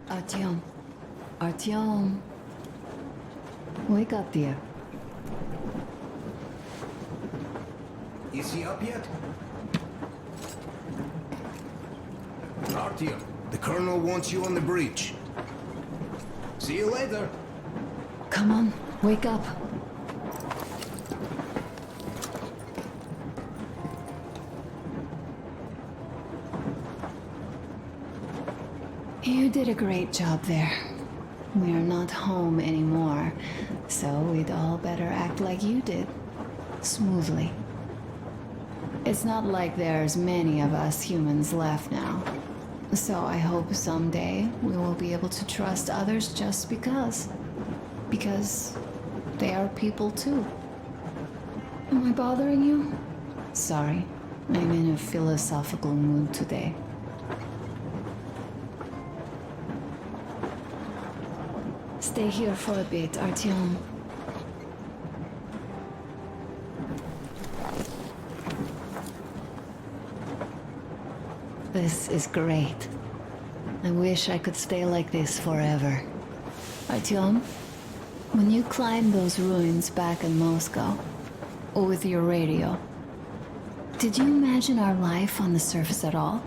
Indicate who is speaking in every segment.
Speaker 1: Artyom. Artyom. Wake up, dear.
Speaker 2: Is he up yet? Artyom, the colonel wants you on the breach. See you later.
Speaker 1: Come on, wake up. You did a great job there. We are not home anymore, so we'd all better act like you did. Smoothly. It's not like there's many of us humans left now. So I hope someday we will be able to trust others just because. Because they are people too. Am I bothering you? Sorry, I'm in a philosophical mood today. Stay here for a bit, Artyom. This is great. I wish I could stay like this forever. Artyom, when you climbed those ruins back in Moscow, with your radio, did you imagine our life on the surface at all?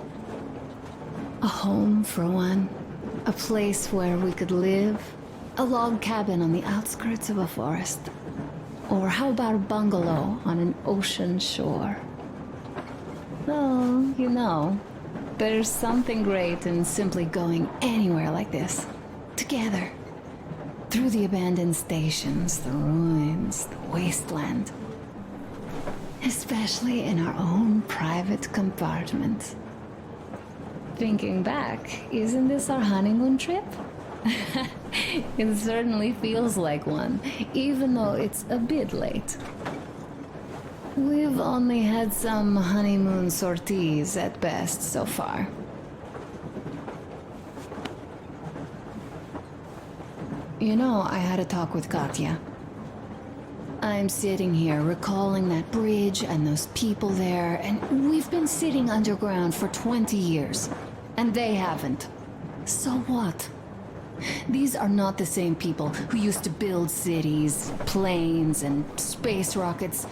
Speaker 1: A home, for one. A place where we could live. A log cabin on the outskirts of a forest. Or how about a bungalow on an ocean shore? Well, you know, there's something great in simply going anywhere like this. Together. Through the abandoned stations, the ruins, the wasteland. Especially in our own private compartment. Thinking back, isn't this our honeymoon trip? It certainly feels like one, even though it's a bit late. We've only had some honeymoon sorties at best so far. You know, I had a talk with Katya. I'm sitting here recalling that bridge and those people there, and we've been sitting underground for 20 years, and they haven't. So what? These are not the same people who used to build cities, planes, and space rockets.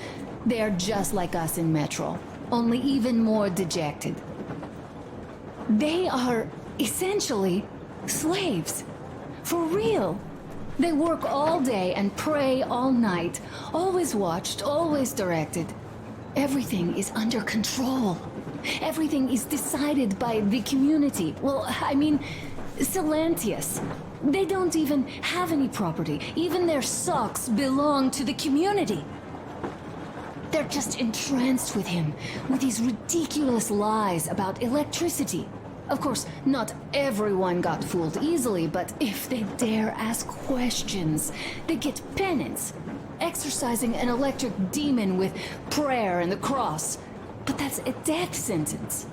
Speaker 1: They are just like us in Metro, only even more dejected. They are essentially slaves. For real. They work all day and pray all night, always watched, always directed. Everything is under control. Everything is decided by the community. Well, I mean, Silantius. They don't even have any property. Even their socks belong to the community. They're just entranced with him, with these ridiculous lies about electricity. Of course, not everyone got fooled easily, but if they dare ask questions, they get penance. Exorcising an electric demon with prayer and the cross. But that's a death sentence.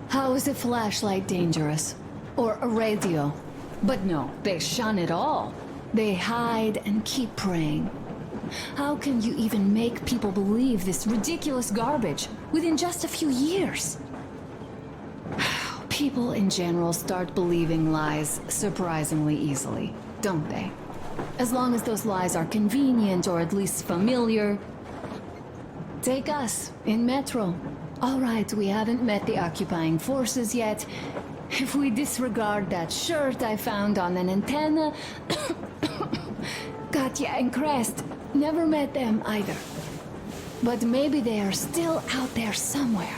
Speaker 1: How is a flashlight dangerous? Or a radio? But no, they shun it all. They hide and keep praying. How can you even make people believe this ridiculous garbage within just a few years? People in general start believing lies surprisingly easily, don't they? As long as those lies are convenient or at least familiar. Take us, in Metro. All right, we haven't met the occupying forces yet. If we disregard that shirt I found on an antenna... Katya and Crest, never met them either. But maybe they are still out there somewhere.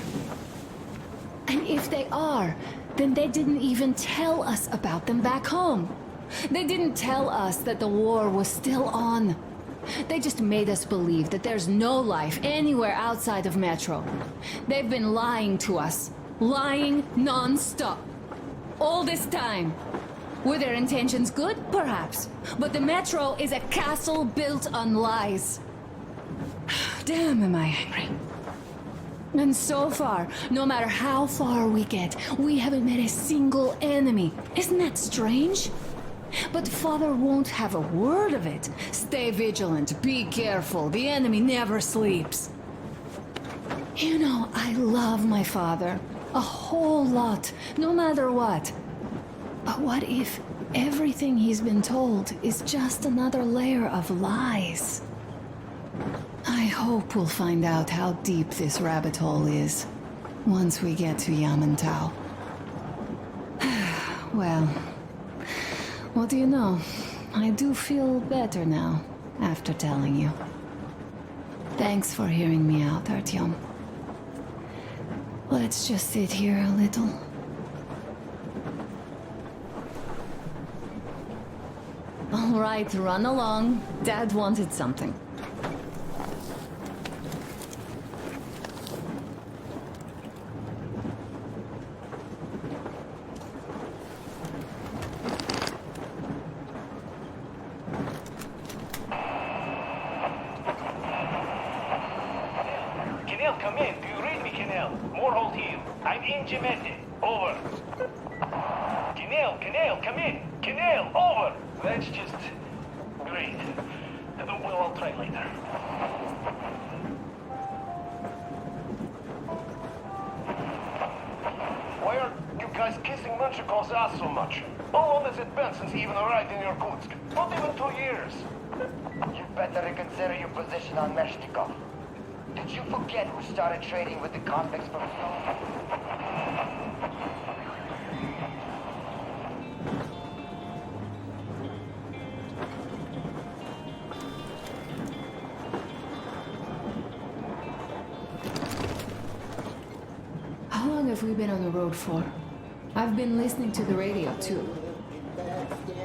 Speaker 1: And if they are, then they didn't even tell us about them back home. They didn't tell us that the war was still on. They just made us believe that there's no life anywhere outside of Metro. They've been lying to us. Lying non-stop. All this time. Were their intentions good? Perhaps. But the Metro is a castle built on lies. Damn, am I angry. And so far, no matter how far we get, we haven't met a single enemy. Isn't that strange? But Father won't have a word of it. Stay vigilant, be careful, the enemy never sleeps. You know, I love my father. A whole lot, no matter what. But what if everything he's been told is just another layer of lies? I hope we'll find out how deep this rabbit hole is once we get to Yamantau. Well, what do you know? I do feel better now after telling you. Thanks for hearing me out, Artyom. Let's just sit here a little. All right, run along. Dad wanted something.
Speaker 3: Kenel, come in. Do you read me, Kenel? More hold here. I'm in Jemete. Over. Kenel, come in. Kenel, over. That's just... great. Well, I'll try later. Why are you guys kissing Menchikov's ass so much? How long has it been since he even arrived in Irkutsk? Not even 2 years.
Speaker 4: You better reconsider your position on Meshtikov. Did you forget who started trading with the convicts from
Speaker 1: How long have we been on the road for? I've been listening to the radio too.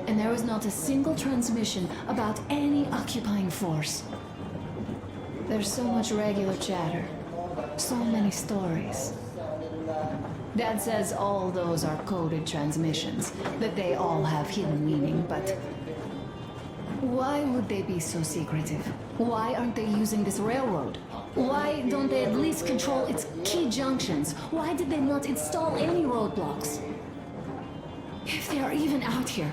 Speaker 1: And there was not a single transmission about any occupying force. There's so much regular chatter. So many stories. Dad says all those are coded transmissions, that they all have hidden meaning, but why would they be so secretive? Why aren't they using this railroad? Why don't they at least control its key junctions? Why did they not install any roadblocks? If they are even out here.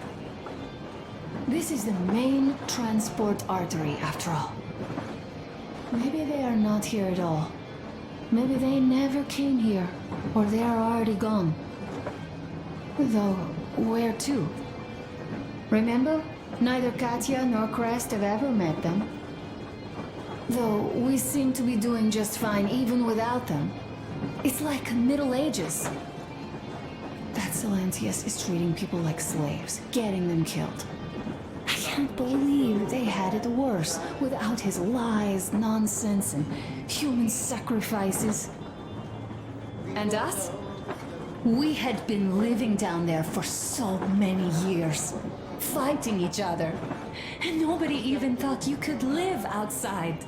Speaker 1: This is the main transport artery, after all. Maybe they are not here at all. Maybe they never came here, or they are already gone. Though, where to? Remember? Neither Katya nor Crest have ever met them. Though we seem to be doing just fine even without them. It's like Middle Ages. That Silentius is treating people like slaves, getting them killed. I can't believe they had it worse without his lies, nonsense, and human sacrifices. And us? We had been living down there for so many years, fighting each other. And nobody even thought you could live outside.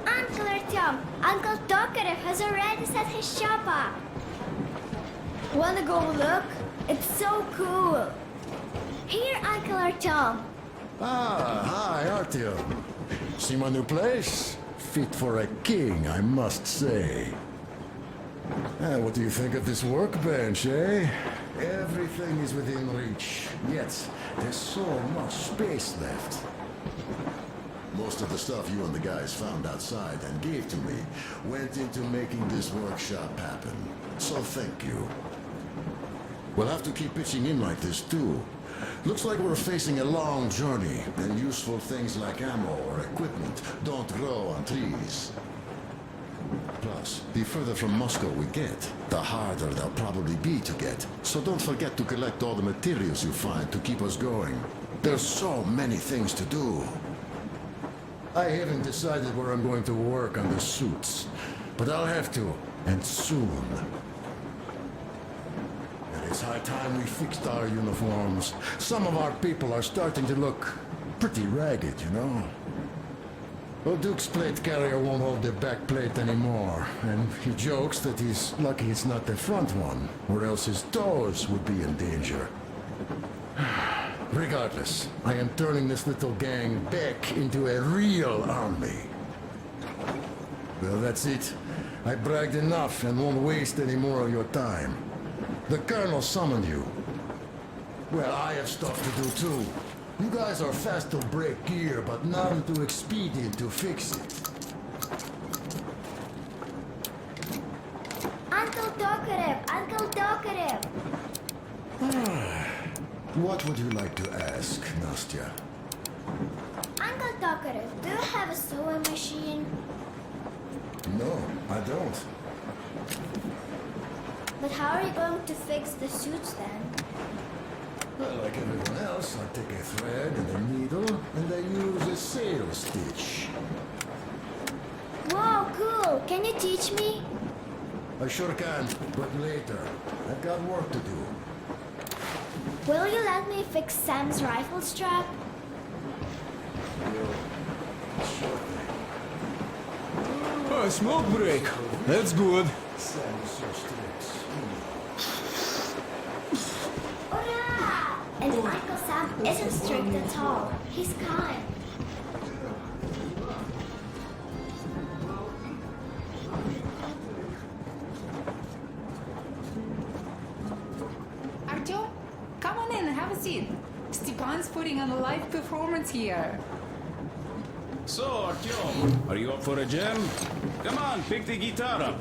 Speaker 5: Uncle Artyom, Uncle Tokarev has already set his shop up. Wanna go look? It's so cool. Here, Uncle Artyom.
Speaker 6: Ah, hi, Artyom. See my new place? Fit for a king, I must say. What do you think of this workbench, eh? Everything is within reach, yet there's so much space left. Most of the stuff you and the guys found outside and gave to me went into making this workshop happen. So thank you. We'll have to keep pitching in like this too. Looks like we're facing a long journey, and useful things like ammo or equipment don't grow on trees. Plus, the further from Moscow we get, the harder they'll probably be to get. So don't forget to collect all the materials you find to keep us going. There's so many things to do. I haven't decided where I'm going to work on the suits, but I'll have to, and soon. It's high time we fixed our uniforms. Some of our people are starting to look pretty ragged, you know? Well, Duke's plate carrier won't hold the back plate anymore, and he jokes that he's lucky it's not the front one, or else his toes would be in danger. Regardless, I am turning this little gang back into a real army. Well, that's it. I bragged enough and won't waste any more of your time. The Colonel summoned you. Well, I have stuff to do too. You guys are fast to break gear, but none too expedient to fix it.
Speaker 5: Uncle Tokarev! Uncle Tokarev!
Speaker 6: What would you like to ask, Nastya?
Speaker 5: Uncle Tokarev, do you have a sewing machine?
Speaker 6: No, I don't.
Speaker 5: But how are you going to fix the suits then?
Speaker 6: Well, like everyone else, I take a thread and a needle, and I use a sail stitch.
Speaker 5: Wow, cool! Can you teach me?
Speaker 6: I sure can, but later. I've got work to do.
Speaker 5: Will you let me fix Sam's rifle strap?
Speaker 6: Sure thing.
Speaker 7: Oh, smoke break. That's good.
Speaker 6: Sam is so strict.
Speaker 5: Hurrah! And Uncle Sam isn't strict at all. He's kind.
Speaker 8: Artyom, come on in and have a seat. Stepan's putting on a live performance here.
Speaker 9: So, Artyom, are you up for a jam? Come on, pick the guitar up.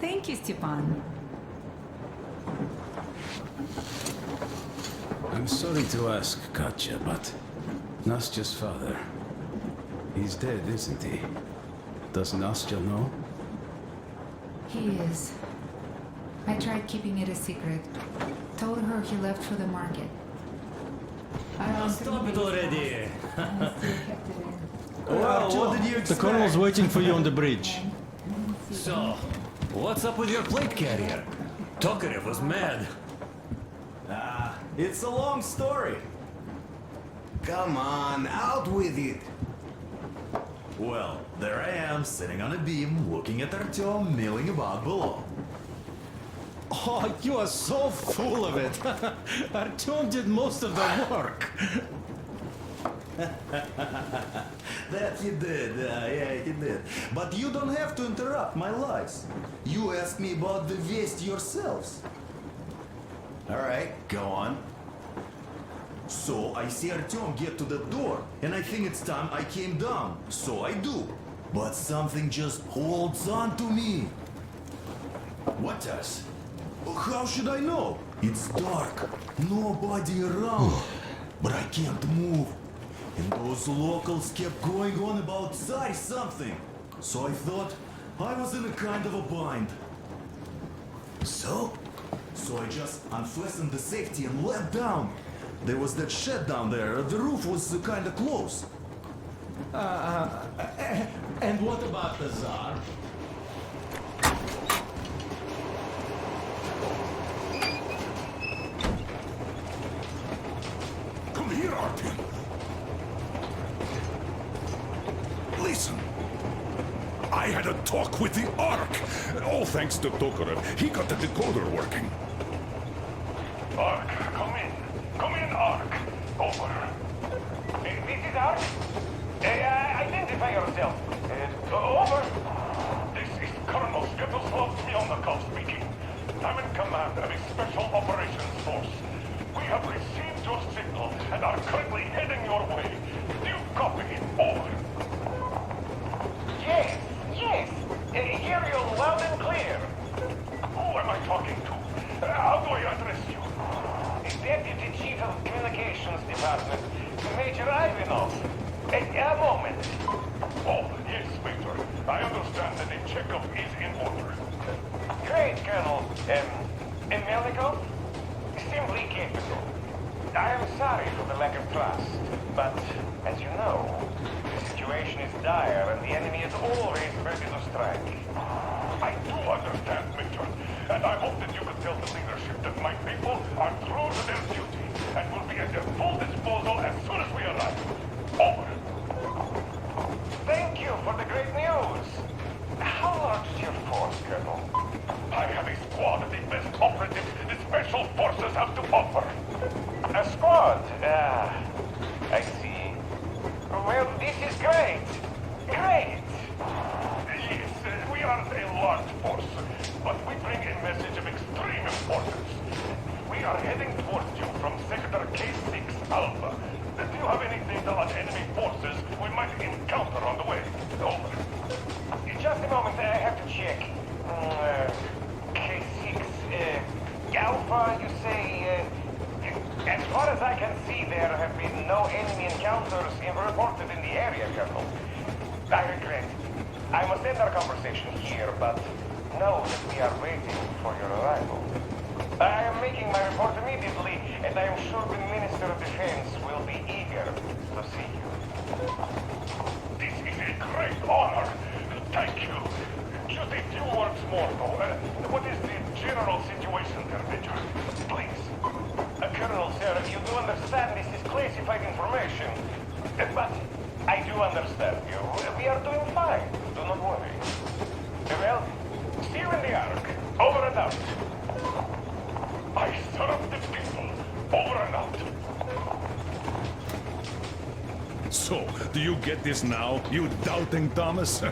Speaker 8: Thank you, Stepan.
Speaker 9: I'm sorry to ask, Katya, but Nastya's father, he's dead, isn't he? Does Nastya know?
Speaker 8: He is. I tried keeping it a secret. Told her he left for the market.
Speaker 10: Stop it already!
Speaker 7: Well,
Speaker 10: what did you
Speaker 7: the
Speaker 10: expect?
Speaker 7: colonel's waiting for you on the bridge.
Speaker 10: So, what's up with your plate carrier? Tokarev was mad. It's a long story.
Speaker 2: Come on, out with it.
Speaker 10: Well, there I am, sitting on a beam, looking at Artyom milling about below.
Speaker 7: Oh, you are so full of it. Artyom did most of the work.
Speaker 10: That he did, yeah, he did. But you don't have to interrupt my lies. You asked me about the Vest yourselves. Alright, go on. So I see Artyom get to the door, and I think it's time I came down. So I do. But something just holds on to me. What does? How should I know? It's dark, nobody around. But I can't move. And those locals kept going on about Tsar something. So I thought I was in a kind of a bind. So I just unfastened the safety and let down. There was that shed down there. The roof was kind of close.
Speaker 7: And what about the Tsar?
Speaker 11: Come here, Artyom. Listen. I had a talk with the Ark. All thanks to Tokarev. He got the decoder working.
Speaker 3: Ark, come in. Come in, Ark. Over. This is Ark? Identify yourself. Over. This is Colonel Sviatoslav Smelnikov speaking. I'm in command of a special operations force. We have received your signal and are currently heading your way. Do you copy? Over. Yes. Hear you loud and clear. Who am I talking to? How do I address you? Deputy Chief of Communications Department, Major Ivanov. A moment.
Speaker 11: Oh, yes, Major. I understand that the checkup is in order.
Speaker 3: Great, Colonel. Melikov? Simply capable. I am sorry for the lack of trust, but as you know, the situation is dire and the enemy is always ready to strike.
Speaker 11: I do understand, Major. And I hope that you can tell the leadership that my people are true to their duty and will be at their full disposal as soon as we arrive. Over.
Speaker 3: Thank you for the great news. How large is your force, Colonel?
Speaker 11: I have a squad of the best operatives the Special Forces have to offer.
Speaker 3: A squad? I see. Well, this is great. Great.
Speaker 11: Yes, we are a large force, but we bring a message of extreme importance. We are heading towards you from Sector K6 Alpha. Do you have any data on enemy forces we might encounter on the way? Over.
Speaker 3: Just a moment, I have to check. K6, Alpha, you say, as far as I can see, there have been no enemy encounters reported in the area, Colonel. I regret. I must end our conversation here, but know that we are waiting for your arrival. I am making my report immediately, and I am sure the Minister of Defense will be eager to see you.
Speaker 11: This is a great honor. Thank you. Just a few words more, though. What is the general situation there, Major? Please.
Speaker 3: Colonel, sir, you do understand this is classified information. But I do understand you. We are doing fine. Do not worry. Well, see you in the Ark. Over and out.
Speaker 11: I serve the people. Over and out. So, do you get this now, you doubting Thomas?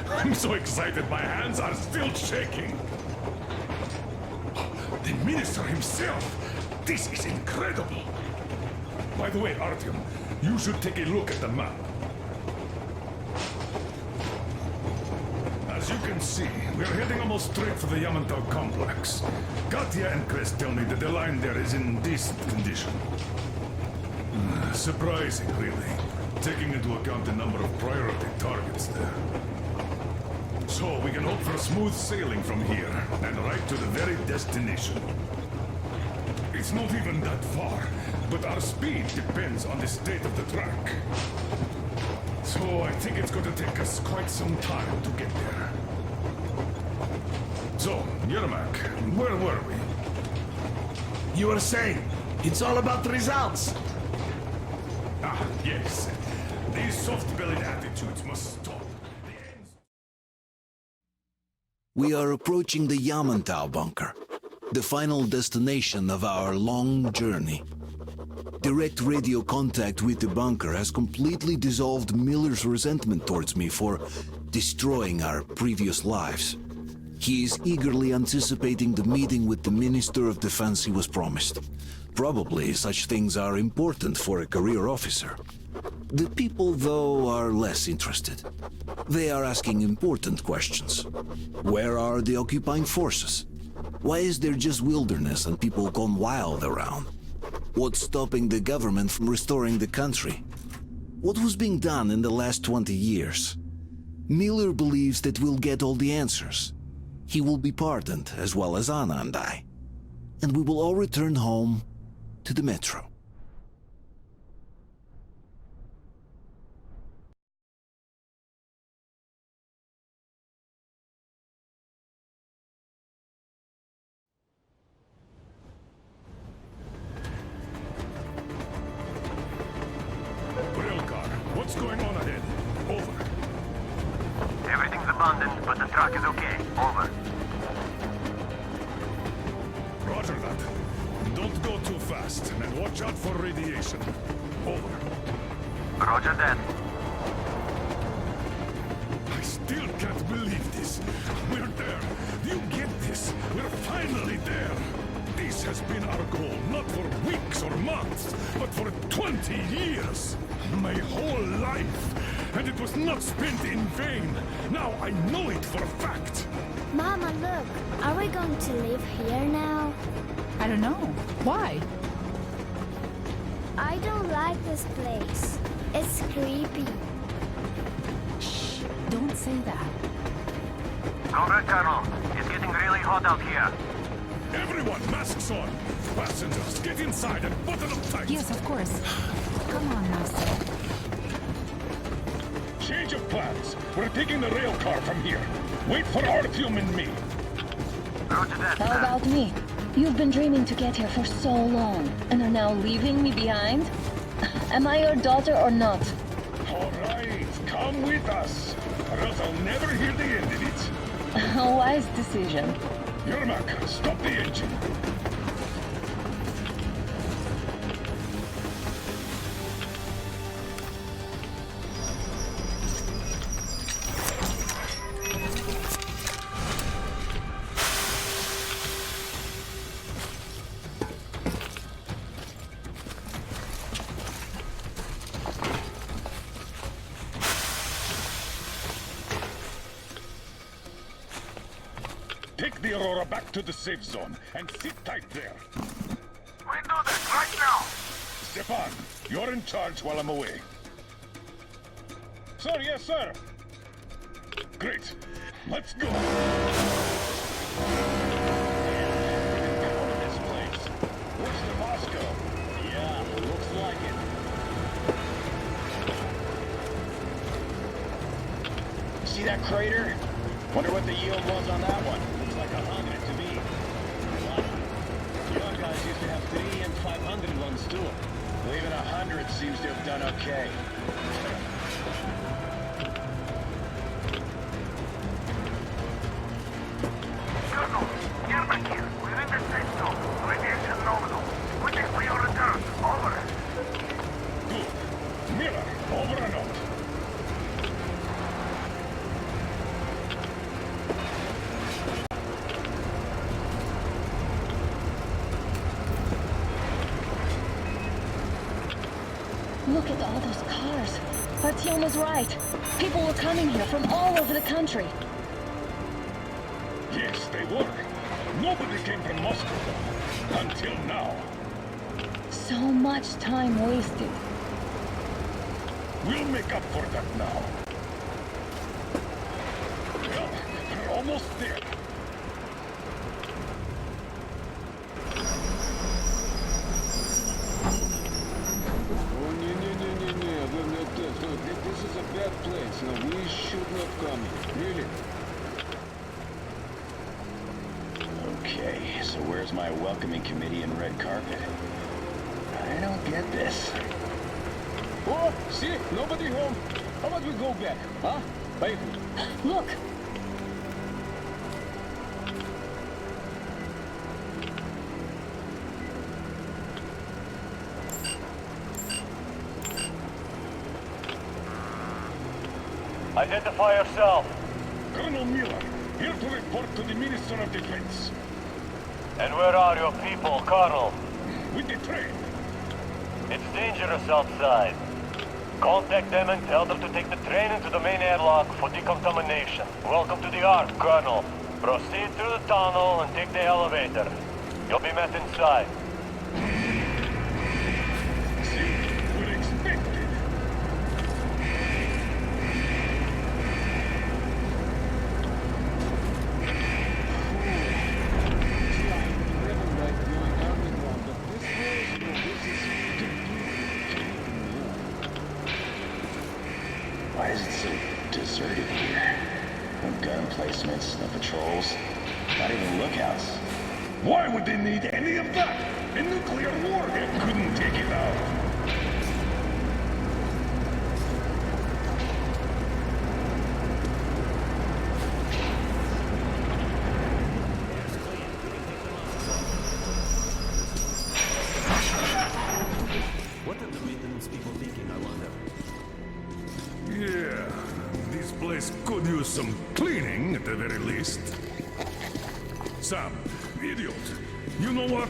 Speaker 11: I'm so excited my hands are still shaking. The Minister himself! This is incredible! By the way, Artyom, you should take a look at the map. As you can see, we're heading almost straight for the Yamantau complex. Katya and Chris tell me that the line there is in decent condition. Surprising, really, taking into account the number of priority targets there. So we can hope for smooth sailing from here, and right to the very destination. It's not even that far, but our speed depends on the state of the track. So I think it's going to take us quite some time to get there. So, Yermak, where were we?
Speaker 2: You were saying, it's all about the results.
Speaker 11: Ah, yes. These soft-bellied attitudes must stop.
Speaker 12: We are approaching the Yamantau bunker, the final destination of our long journey. Direct radio contact with the bunker has completely dissolved Miller's resentment towards me for destroying our previous lives. He is eagerly anticipating the meeting with the Minister of Defense he was promised. Probably such things are important for a career officer. The people, though, are less interested. They are asking important questions. Where are the occupying forces? Why is there just wilderness and people gone wild around? What's stopping the government from restoring the country? What was being done in the last 20 years? Miller believes that we'll get all the answers. He will be pardoned, as well as Anna and I. And we will all return home to the metro.
Speaker 11: What's going on ahead? Over.
Speaker 3: Everything's abandoned, but the truck is okay. Over.
Speaker 11: Roger that. Don't go too fast, and watch out for radiation. Over.
Speaker 3: Roger that.
Speaker 11: I still can't believe this. We're there. Do you get this? We're finally there. This has been our goal, not for weeks or months, but for 20 years. My whole life. And it was not spent in vain. Now I know it for a fact.
Speaker 5: Mama, look. Are we going to live here now?
Speaker 8: I don't know. Why?
Speaker 5: I don't like this place. It's creepy.
Speaker 8: Shh, don't say that.
Speaker 3: Comrade Colonel, it's getting really hot out here.
Speaker 11: Everyone, masks on! Passengers, get inside and button up tight!
Speaker 8: Yes, of course. Come on, Master.
Speaker 11: Change of plans. We're taking the rail car from here. Wait for Artyom and me.
Speaker 3: Roger that,
Speaker 1: How
Speaker 3: sir.
Speaker 1: about me? You've been dreaming to get here for so long, and are now leaving me behind? Am I your daughter or not?
Speaker 11: All right, come with us, or else I'll never hear the end of it.
Speaker 1: A wise decision.
Speaker 11: Yermak, stop the engine. Take the Aurora back to the safe zone and sit tight there.
Speaker 3: We do this right now.
Speaker 11: Stepan, you're in charge while I'm away. Sir, yes, sir. Great. Let's go. This place. Worse than Moscow. Yeah, looks like it.
Speaker 3: See that crater? Wonder what the yield was on that one. Looks like 100 to me. Wow. Your guys used to have 3 and 500 ones too. Even 100 seems to have done okay. Colonel, Yermak here. We're in the safe zone. Radiation nominal. Waiting for your return. Over.
Speaker 11: Good. Miller, over and out.
Speaker 1: Look at all those cars. Artyom was right. People were coming here from all over the country.
Speaker 11: Yes, they were. Nobody came from Moscow, though. Until now.
Speaker 1: So much time wasted.
Speaker 11: We'll make up for that now. Well, we're almost there.
Speaker 3: This is a bad place. No, we should not come here. Really? Okay, so where's my welcoming committee and red carpet? I don't get this. Oh, see? Nobody home. How about we go back, huh? Поехали.
Speaker 1: Look!
Speaker 3: Identify yourself.
Speaker 11: Colonel Miller, here to report to the Minister of Defense.
Speaker 3: And where are your people, Colonel?
Speaker 11: With the train.
Speaker 3: It's dangerous outside. Contact them and tell them to take the train into the main airlock for decontamination. Welcome to the Ark, Colonel. Proceed through the tunnel and take the elevator. You'll be met inside.
Speaker 11: See, we're expected.
Speaker 3: Why is it so deserted here? No gun placements, no patrols, not even lookouts.
Speaker 11: Why would they need any of that? A nuclear warhead couldn't take it out.
Speaker 9: What are the maintenance people thinking, I wonder?
Speaker 11: Yeah, this place could use some cleaning at the very least. Sam, idiot, you know what?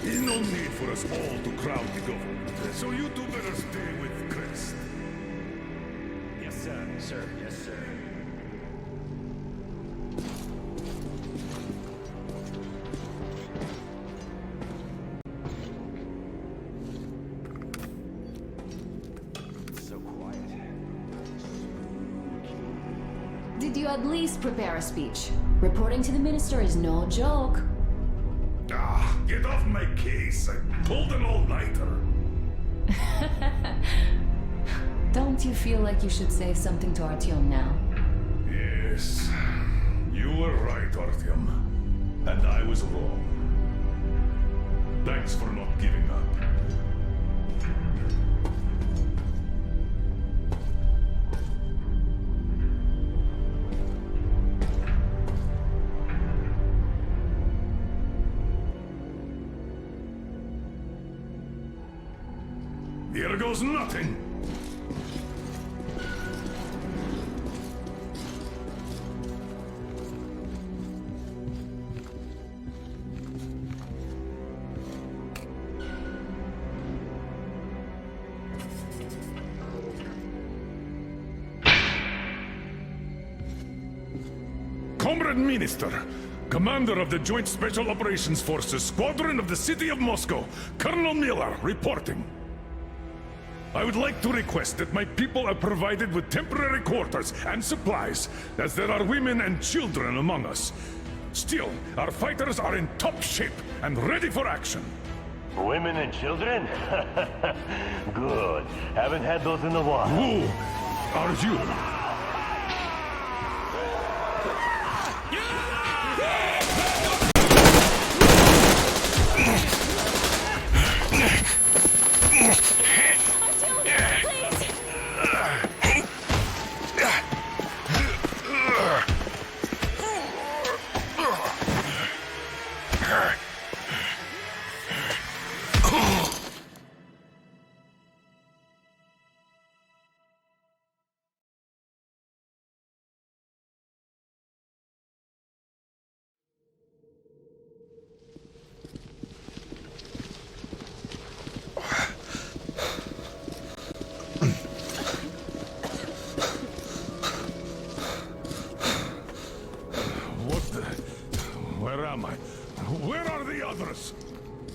Speaker 11: There's no need for us all to crowd the government, so you two better stay with Crest.
Speaker 9: Yes, sir. Sir, yes, sir.
Speaker 1: could you at least prepare a speech? Reporting to the minister is no joke.
Speaker 11: Ah, get off my case. I pulled an all-nighter.
Speaker 1: Don't you feel like you should say something to Artyom now?
Speaker 11: Yes. You were right, Artyom. And I was wrong. Thanks for not giving up. Here goes nothing! Comrade Minister, Commander of the Joint Special Operations Forces, Squadron of the City of Moscow, Colonel Miller, reporting. I would like to request that my people are provided with temporary quarters and supplies, as there are women and children among us. Still, our fighters are in top shape and ready for action.
Speaker 3: Women and children? Good. Haven't had those in a while.
Speaker 11: Who are you? Where are the others?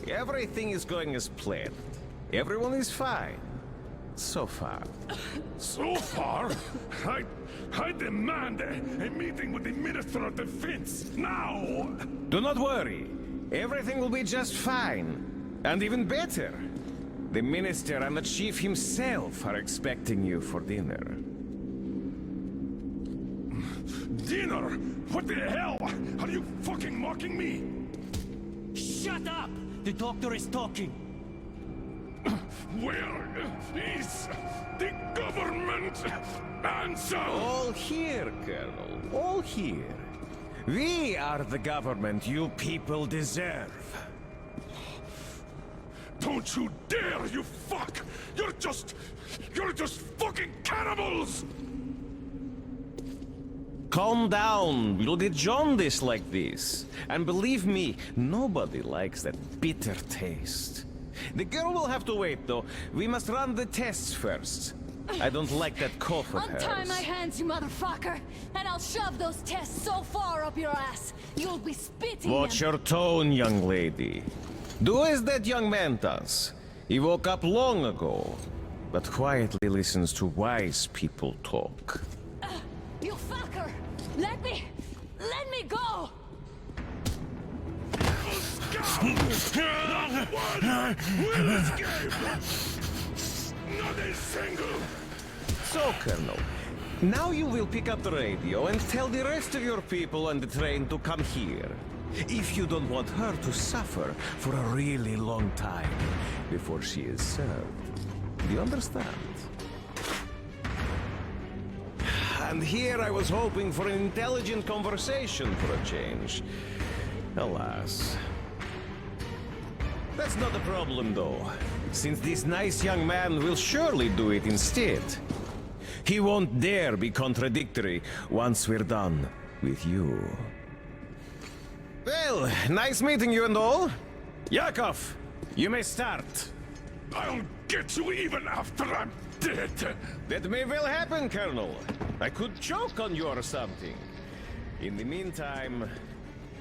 Speaker 13: Everything is going as planned. Everyone is fine. So far.
Speaker 11: So far? I demand a meeting with the Minister of Defense, now!
Speaker 13: Do not worry. Everything will be just fine. And even better. The Minister and the Chief himself are expecting you for dinner.
Speaker 11: Dinner? What the hell? Are you fucking mocking me?
Speaker 14: Shut up! The doctor is talking.
Speaker 11: Where is the government answer?
Speaker 13: All here, Colonel. All here. We are the government you people deserve.
Speaker 11: Don't you dare, you fuck! You're just fucking cannibals!
Speaker 13: Calm down, Bloody Jaundice like this. And believe me, nobody likes that bitter taste. The girl will have to wait, though. We must run the tests first. I don't like that cough of hers.
Speaker 15: Untie my hands, you motherfucker! And I'll shove those tests so far up your ass, you'll be spitting
Speaker 13: Watch
Speaker 15: them.
Speaker 13: your tone, young lady. Do as that young man does. He woke up long ago, but quietly listens to wise people talk.
Speaker 15: You fucker! Let me go!
Speaker 11: Not a single!
Speaker 13: So, Colonel, now you will pick up the radio and tell the rest of your people on the train to come here. If you don't want her to suffer for a really long time before she is served. Do you understand? And here I was hoping for an intelligent conversation for a change. Alas. That's not a problem, though, since this nice young man will surely do it instead. He won't dare be contradictory once we're done with you. Well, nice meeting you and all. Yakov, you may start.
Speaker 11: I'll get you even after I'm dead.
Speaker 13: That may well happen, Colonel. I could choke on you or something. In the meantime,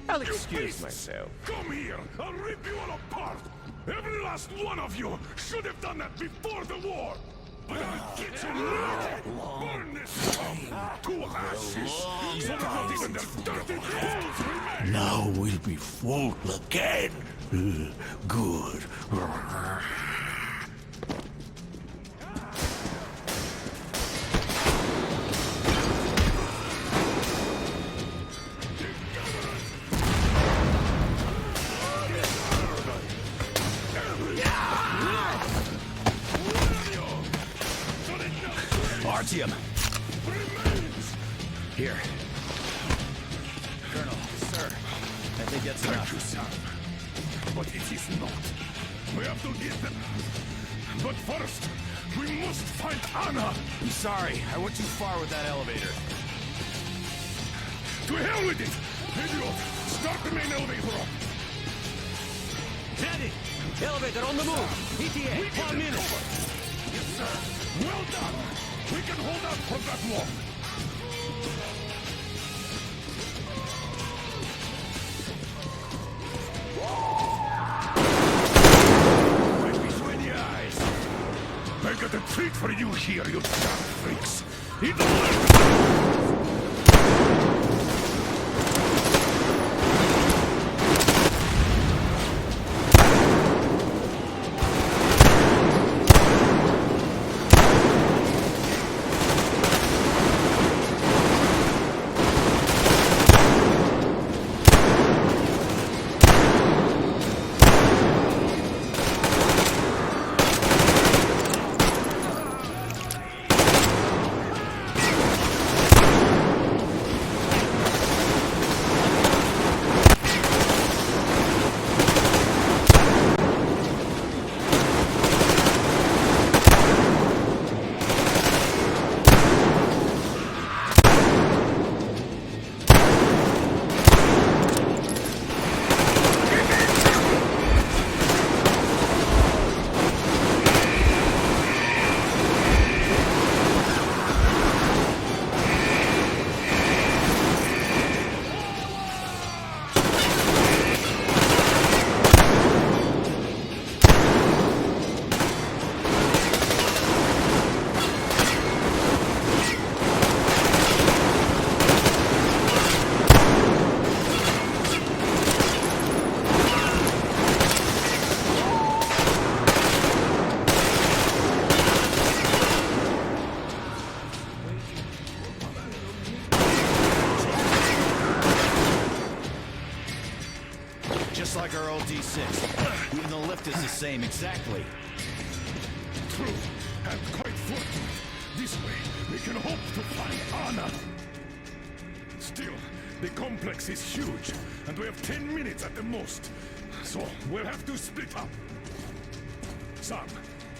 Speaker 13: I'll excuse myself.
Speaker 11: Come here! I'll rip you all apart! Every last one of you should have done that before the war! I'll get you now! Burn this swamp to ashes! So that not even their dirty clothes remain!
Speaker 16: Now we'll be full again. Good.
Speaker 14: Artyom! Here. Colonel, sir. I think that's
Speaker 11: Thank
Speaker 14: enough.
Speaker 11: you, son. But it is not. We have to get them. But first, we must find Anna!
Speaker 14: I'm sorry. I went too far with that elevator.
Speaker 11: To hell with it! Idiot! Start the main elevator up!
Speaker 14: Daddy! Elevator on the move! ETA, 1 minute!
Speaker 11: Yes, sir! Well done! We can hold out for that long! Right between the eyes! I got a treat for you here, you damn freaks! Eat the left!
Speaker 14: Just like our old D6. Even the lift is the same, exactly.
Speaker 11: True, and quite fortunate. This way, we can hope to find Anna. Still, the complex is huge, and we have 10 minutes at the most. So, we'll have to split up. Sam,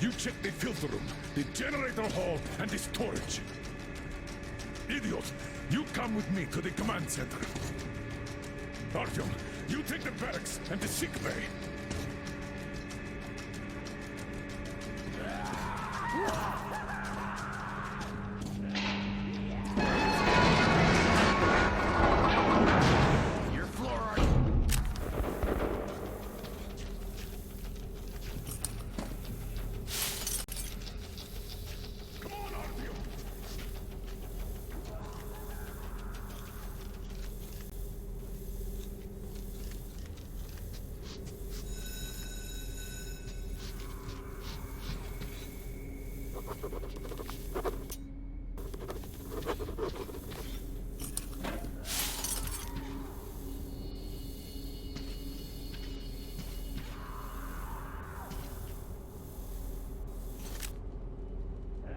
Speaker 11: you check the filter room, the generator hall, and the storage. Idiot, you come with me to the command center. Artyom, you take the barracks and the sick bay.
Speaker 14: Your floor,
Speaker 11: Come on, Artyom.